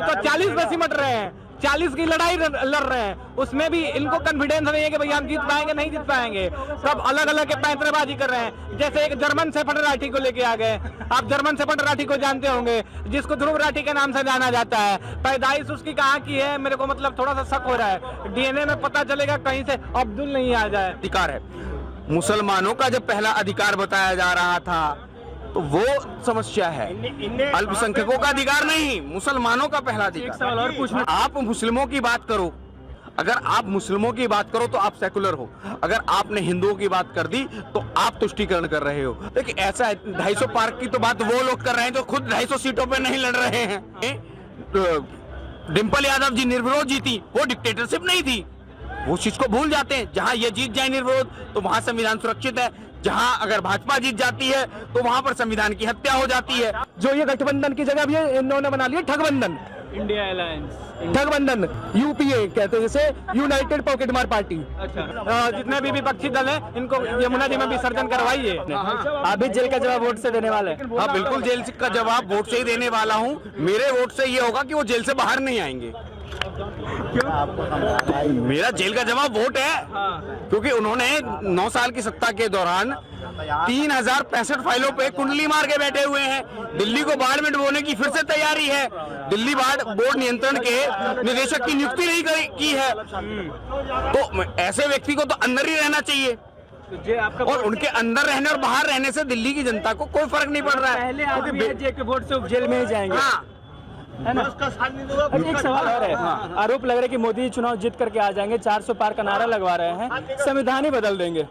तो 40 में सिमट रहे हैं, 40 की लड़ाई लड़ रहे हैं, उसमें भी इनको कॉन्फिडेंस नहीं है कि भैया हम जीत पाएंगे, नहीं जीत पाएंगे। सब अलग अलग के पैंतरेबाजी कर रहे हैं। जैसे एक जर्मन शेफर्ड राठी को लेके आ गए। आप जर्मन शेफर्ड राठी को जानते होंगे, जिसको ध्रुव राठी के नाम से जाना जाता है। पैदाइश उसकी कहाँ की है, मेरे को मतलब थोड़ा सा शक हो रहा है। डीएनए में पता चलेगा कहीं से अब्दुल नहीं आ जाए। अधिकार है मुसलमानों का जब पहला अधिकार बताया जा रहा था तो वो समस्या है। अल्पसंख्यकों का अधिकार नहीं, मुसलमानों का पहला अधिकार। सवाल और पूछना, आप मुस्लिमों की बात करो, अगर आप मुस्लिमों की बात करो तो आप सेकुलर हो, अगर आपने हिंदुओं की बात कर दी तो आप तुष्टीकरण कर रहे हो। देखिए ऐसा है, 250 पार्क की तो बात वो लोग कर रहे हैं जो खुद 250 सीटों पे नहीं लड़ रहे हैं। डिंपल यादव जी निर्विरोध जीती, वो डिक्टेटरशिप नहीं थी। वो चीज को भूल जाते हैं। जहां ये जीत जाए निर्विरोध तो वहां संविधान सुरक्षित है, जहां अगर भाजपा जीत जाती है तो वहां पर संविधान की हत्या हो जाती है। जो ये गठबंधन की जगह भी इन्होंने बना लिया ठगबंधन, इंडिया अलायंस, ठगबंधन, यूपीए कहते हैं जैसे, यूनाइटेड पॉकेट मार पार्टी। अच्छा, जितने भी विपक्षी दल हैं इनको यमुना जी में विसर्जन करवाइए। अभी जेल का जवाब वोट से देने वाले हैं। हाँ बिल्कुल, जेल का जवाब वोट से ही देने वाला हूँ। मेरे वोट से ये होगा कि वो जेल से बाहर नहीं आएंगे। मेरा जेल का जवाब वोट है, क्योंकि उन्होंने 9 साल की सत्ता के दौरान 3065 फाइलों पे कुंडली मार के बैठे हुए हैं। दिल्ली को बाढ़ में डुबोने की फिर से तैयारी है। दिल्ली बाढ़ बोर्ड नियंत्रण के निदेशक की नियुक्ति नहीं की है, तो ऐसे व्यक्ति को तो अंदर ही रहना चाहिए। और उनके अंदर रहने और बाहर रहने से दिल्ली की जनता को कोई फर्क नहीं पड़ रहा है। पहले आदमी है जेल के वोट से जेल में ही जाएंगे। हाँ, है ना? अच्छा, एक सवाल और है। आरोप लग रहा है कि मोदी जी चुनाव जीत करके आ जाएंगे, 400 पार का नारा लगवा रहे हैं, संविधान ही बदल देंगे।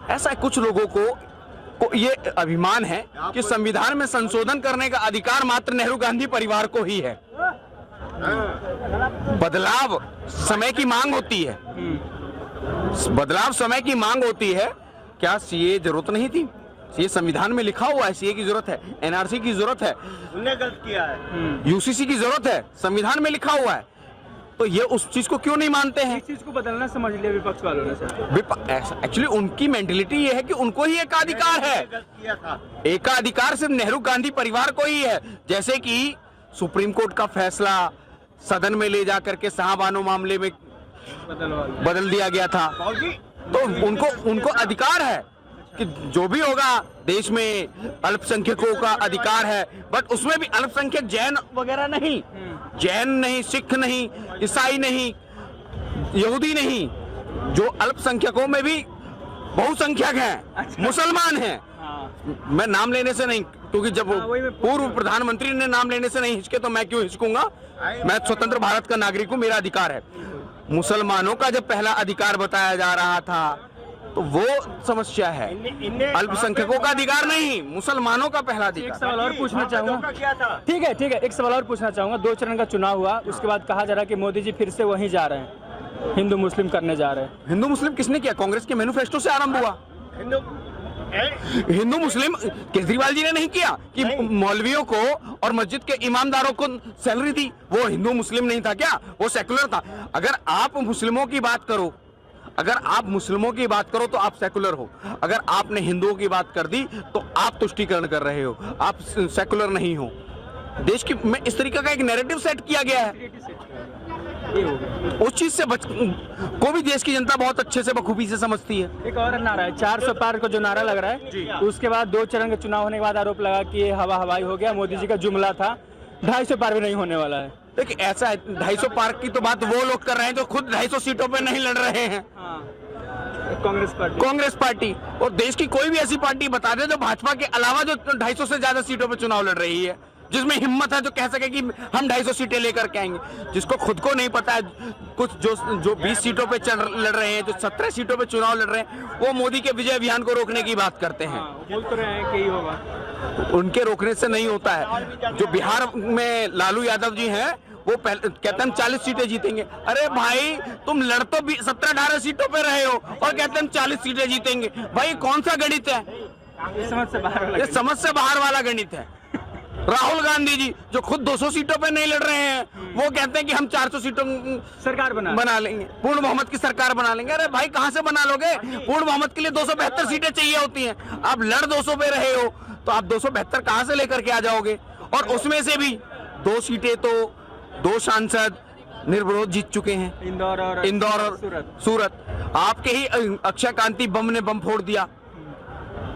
ऐसा कुछ लोगों को ये अभिमान है कि संविधान में संशोधन करने का अधिकार मात्र नेहरू गांधी परिवार को ही है। बदलाव समय की मांग होती है, बदलाव समय की मांग होती है। क्या सीए जरूरत नहीं थी? ये संविधान में लिखा हुआ है, सीए की जरूरत है, एनआरसी की जरूरत है, उन्होंने गलत किया है, यूसीसी की जरूरत है, संविधान में लिखा हुआ है। तो ये उस चीज को क्यों नहीं मानते हैं? इस चीज को बदलना समझ लिया विपक्ष वालों ने सर। एक्चुअली उनकी मेंटेलिटी ये है कि उनको ही एकाधिकार है। एकाधिकार सिर्फ नेहरू गांधी परिवार को ही है। जैसे कि सुप्रीम कोर्ट का फैसला सदन में ले जाकर के शाहबानो मामले में बदल दिया गया था, तो उनको अधिकार है कि जो भी होगा देश में अल्पसंख्यकों का अधिकार है। बट उसमें भी अल्पसंख्यक जैन वगैरह नहीं, जैन नहीं, सिख नहीं, ईसाई नहीं, यहूदी नहीं, जो अल्पसंख्यकों में भी बहुसंख्यक हैं, मुसलमान हैं। मैं नाम लेने से नहीं, क्योंकि जब पूर्व प्रधानमंत्री ने नाम लेने से नहीं हिचके तो मैं क्यों हिचकूंगा? मैं स्वतंत्र भारत का नागरिक हूं, मेरा अधिकार है। मुसलमानों का जब पहला अधिकार बताया जा रहा था तो वो समस्या है। अल्पसंख्यकों का अधिकार नहीं, मुसलमानों का पहला अधिकार। एक सवाल और पूछना चाहूंगा। ठीक है, एक सवाल और पूछना चाहूंगा। 2 चरण का चुनाव हुआ, उसके बाद कहा जा रहा है कि मोदी जी फिर से वहीं जा रहे हैं, हिंदू मुस्लिम करने जा रहे हैं। हिंदू मुस्लिम किसने किया? कांग्रेस के मैनिफेस्टो से आरंभ हुआ। हिंदू मुस्लिम केजरीवाल जी ने नहीं किया कि मौलवियों को और मस्जिद के इमामदारों को सैलरी दी। वो हिंदू मुस्लिम नहीं था क्या? वो सेकुलर था। अगर आप मुस्लिमों की बात करो, अगर आप मुस्लिमों की बात करो तो आप सेकुलर हो। अगर आपने हिंदुओं की बात कर दी तो आप तुष्टीकरण कर रहे हो, आप सेकुलर नहीं हो। देश की में इस तरीके का एक नैरेटिव सेट किया गया है। उस चीज से को भी देश की जनता बहुत अच्छे से बखूबी से समझती है। एक और नारा है 400 पार का जो नारा लग रहा है, उसके बाद 2 चरण के चुनाव होने के बाद आरोप लगा कि ये हवा हवाई हो गया, मोदी जी का जुमला था, 250 पार भी नहीं होने वाला है। देखिए ऐसा है, 250 पार की तो बात वो लोग कर रहे हैं जो खुद 250 सीटों पे नहीं लड़ रहे हैं। कांग्रेस पार्टी और देश की कोई भी ऐसी पार्टी बता दे जो भाजपा के अलावा जो 250 से ज्यादा सीटों पे चुनाव लड़ रही है, जिसमें हिम्मत है, जो कह सके कि हम 250 सीटें लेकर के आएंगे। जिसको खुद को नहीं पता है, कुछ जो 20 सीटों पे लड़ रहे हैं, जो 17 सीटों पे चुनाव लड़ रहे हैं, वो मोदी के विजय अभियान को रोकने की बात करते हैं। बोल तो रहे हैं कि ही होगा, उनके रोकने से नहीं होता है। जो बिहार में लालू यादव जी हैं, वो कहते हैं हम 40 सीटें जीतेंगे। अरे भाई, तुम लड़ तो 17-18 सीटों पे रहे हो और कहते हैं हम 40 सीटें जीतेंगे। भाई कौन सा गणित है? ये समझ से बाहर वाला गणित है। राहुल गांधी जी जो खुद 200 सीटों पे नहीं लड़ रहे हैं, वो कहते हैं कि हम 400 सीटों सरकार बना लेंगे, पूर्ण बहुमत की सरकार बना लेंगे। अरे भाई कहां से बना लोगे? पूर्ण बहुमत के लिए 272 सीटें चाहिए होती हैं। आप लड़ 200 पे रहे हो तो आप 272 कहां से लेकर के आ जाओगे? और उसमें से भी 2 सीटें तो 2 सांसद निर्विरोध जीत चुके हैं, इंदौर और सूरत। आपके ही अक्षय कांति बम ने बम फोड़ दिया,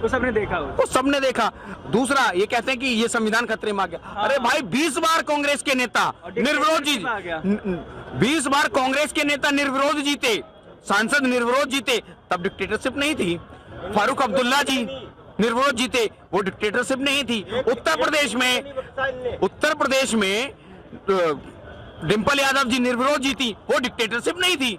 वो सबने देखा हो। वो सबने देखा। दूसरा ये कहते हैं कि ये संविधान खतरे में आ गया। अरे भाई 20 बार कांग्रेस के नेता निर्विरोध जीते, 20 बार कांग्रेस के नेता निर्विरोध जीते, सांसद निर्विरोध जीते, तब डिक्टेटरशिप नहीं थी। फारूक अब्दुल्ला जी निर्विरोध जीते, वो डिक्टेटरशिप नहीं थी। उत्तर प्रदेश में डिम्पल यादव जी निर्विरोध जीती, वो डिक्टेटरशिप नहीं थी।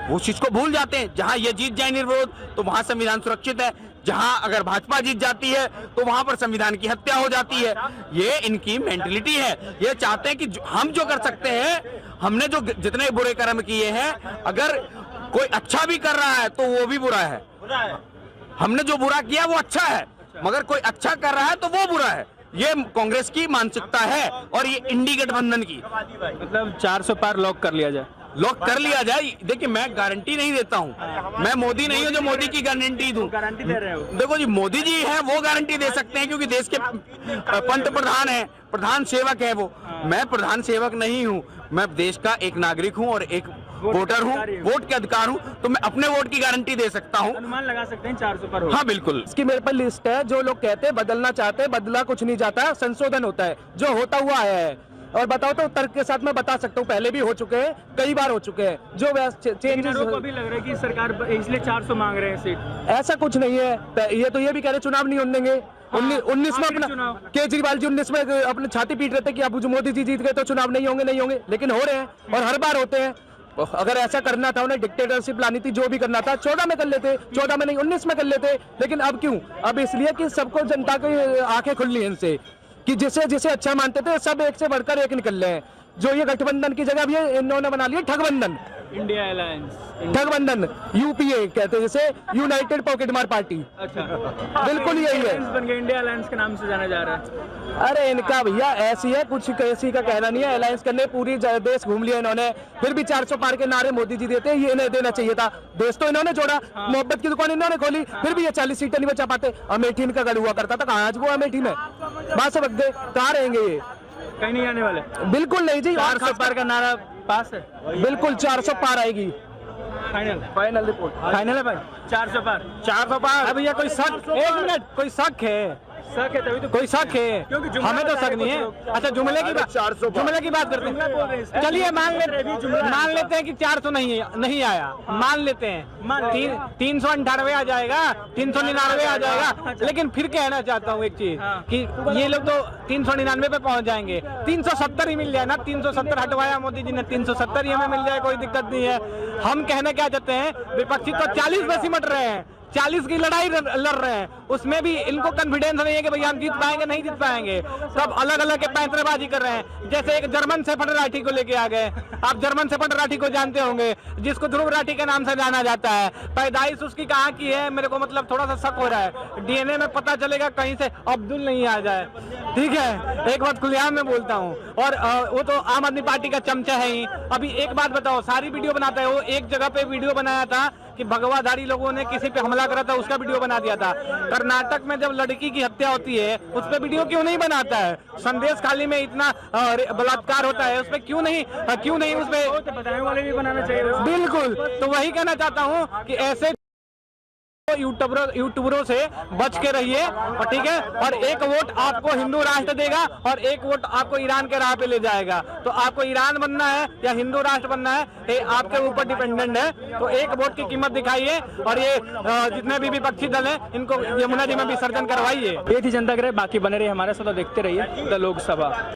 वो चीज को भूल जाते हैं। जहां ये जीत जाए निर्विरोध तो वहां संविधान सुरक्षित है, जहां अगर भाजपा जीत जाती है तो वहां पर संविधान की हत्या हो जाती है। ये इनकी मेंटलिटी है। ये चाहते हैं कि हम जो कर सकते हैं, हमने जो जितने बुरे कर्म किए हैं, अगर कोई अच्छा भी कर रहा है तो वो भी बुरा है। हमने जो बुरा किया वो अच्छा है, मगर कोई अच्छा कर रहा है तो वो बुरा है। ये कांग्रेस की मानसिकता है और ये इंडी गठबंधन की। मतलब 400 पार लॉक कर लिया जाए, लॉक कर लिया जाए। देखिए मैं गारंटी नहीं देता हूँ, मैं मोदी नहीं हूँ जो मोदी की गारंटी दूं। गारंटी दे रहे हो। देखो जी, मोदी जी हैं वो गारंटी दे सकते हैं क्योंकि देश के पंत प्रधान है, प्रधान सेवक है वो। मैं प्रधान सेवक नहीं हूँ, मैं देश का एक नागरिक हूँ और एक वोटर हूँ, वोट के अधिकार हूँ, तो मैं अपने वोट की गारंटी दे सकता हूँ। अनुमान लगा सकते हैं 400 पर हो। हाँ बिल्कुल। इसकी मेरे पर लिस्ट है। जो लोग कहते हैं बदलना चाहते हैं, बदला कुछ नहीं जाता, संशोधन होता है, जो होता हुआ आया है। और बताओ तो तर्क के साथ मैं बता सकता हूँ, पहले भी हो चुके हैं, कई बार हो चुके हैं। जो चेंजेस को भी लग रहा है कि सरकार इसलिए 400 मांग रहे हैं सीट। ऐसा कुछ नहीं है। ये तो ये भी कह रहे चुनाव नहीं होने देंगे। 19 में अपना केजरीवाल जी 19 में अपने छाती पीट रहे थे कि अब जो मोदी जी जीत गए तो चुनाव नहीं होंगे, लेकिन हो रहे हैं और हर बार होते हैं। अगर ऐसा करना था, उन्हें डिक्टेटरशिप लानी थी, जो भी करना था 14 में कर लेते, 14 में नहीं 19 में कर लेते। लेकिन अब क्यों? अब इसलिए कि सबको जनता की आंखें खुल ली इनसे कि जिसे जिसे अच्छा मानते थे सब एक से बढ़कर एक निकल रहे हैं। जो ये गठबंधन की जगह भी है, इन्होंने बना लिया ठगबंधन, इंडिया अलायंस, ठगबंधन, यूपीए कहते हैं जिसे, यूनाइटेड पॉकेट मार पार्टी। अच्छा, बिल्कुल यही है। बन गया, इंडिया अलायंस के नाम से जाना जा रहा है। अरे इनका भैया ऐसी है, कुछ किसी का कहना नहीं है। अलायंस करने पूरी देश घूम लिया इन्होंने, फिर भी 400 पार के नारे मोदी जी देते, ये इन्हें देना चाहिए था। देश तो इन्होंने जोड़ा, मोहब्बत की दुकान इन्होंने खोली, फिर भी ये 40 सीटें नहीं बचा पाते। अमेठी इनका गढ़ हुआ करता था, कहाँ आज वो अमेठी में बात से बगदे कहाँ रहेंगे ये? कहीं नहीं आने वाले। बिल्कुल नहीं जी। 400 पार का नारा पास है, बिल्कुल 400 पार आएगी। फाइनल रिपोर्ट फाइनल है भाई, 400 पार। 400 पार। भैया कोई शक, 1 मिनट, कोई शक है? शक है तभी तो, कोई शक है? क्योंकि हमें तो शक नहीं है। अच्छा जुमले की बात, जुमले की बात करते हैं। चलिए मान लेते हैं कि 400 नहीं आया, मान लेते हैं 398 आ जाएगा, 399 आ जाएगा। लेकिन फिर कहना चाहता हूँ एक चीज कि ये लोग तो 399 पे पहुंच जाएंगे, 370 ही मिल जाए ना। 370 हटवाया मोदी जी ने, 370 ही हमें मिल जाए, कोई दिक्कत नहीं है। हम कहना क्या चाहते हैं, विपक्षी तो 40 पे सिमट रहे हैं, 40 की लड़ाई लड़ रहे हैं, उसमें भी इनको कॉन्फिडेंस नहीं है कि भैया हम जीत पाएंगे, नहीं जीत पाएंगे। सब अलग अलग के पैंतरेबाजी कर रहे हैं। जैसे एक जर्मन शेफर्ड राठी को लेके आ गए। आप जर्मन शेफर्ड राठी को जानते होंगे, जिसको ध्रुव राठी के नाम से जाना जाता है। पैदाइश उसकी कहाँ की है, मेरे को मतलब थोड़ा सा शक हो रहा है। डीएनए में पता चलेगा कहीं से अब्दुल नहीं आ जाए, ठीक है? एक बात खुलेआम में बोलता हूँ। और वो तो आम आदमी पार्टी का चमचा है ही। अभी एक बात बताओ, सारी वीडियो बनाता है वो। एक जगह पे वीडियो बनाया था कि भगवाधारी लोगों ने किसी पे हमला करा था, उसका वीडियो बना दिया था। कर्नाटक में जब लड़की की हत्या होती है, उस पे वीडियो क्यों नहीं बनाता है? संदेश खाली में इतना बलात्कार होता है, उस पे क्यों नहीं उस पे बताने वाले भी बनाना चाहिए। बिल्कुल, तो वही कहना चाहता हूँ कि ऐसे यूट्यूबरों से बच के रहिए, और ठीक है? और एक वोट आपको हिंदू राष्ट्र देगा और एक वोट आपको ईरान के राह पे ले जाएगा। तो आपको ईरान बनना है या हिंदू राष्ट्र बनना है, ये आपके ऊपर डिपेंडेंट है। तो एक वोट की कीमत दिखाइए और ये जितने भी विपक्षी दल हैं इनको यमुना जी में विसर्जन करवाइए। ये थी जनता के राय। बाकी बने रहिए हमारे साथ, देखते रहिए द लोकसभा।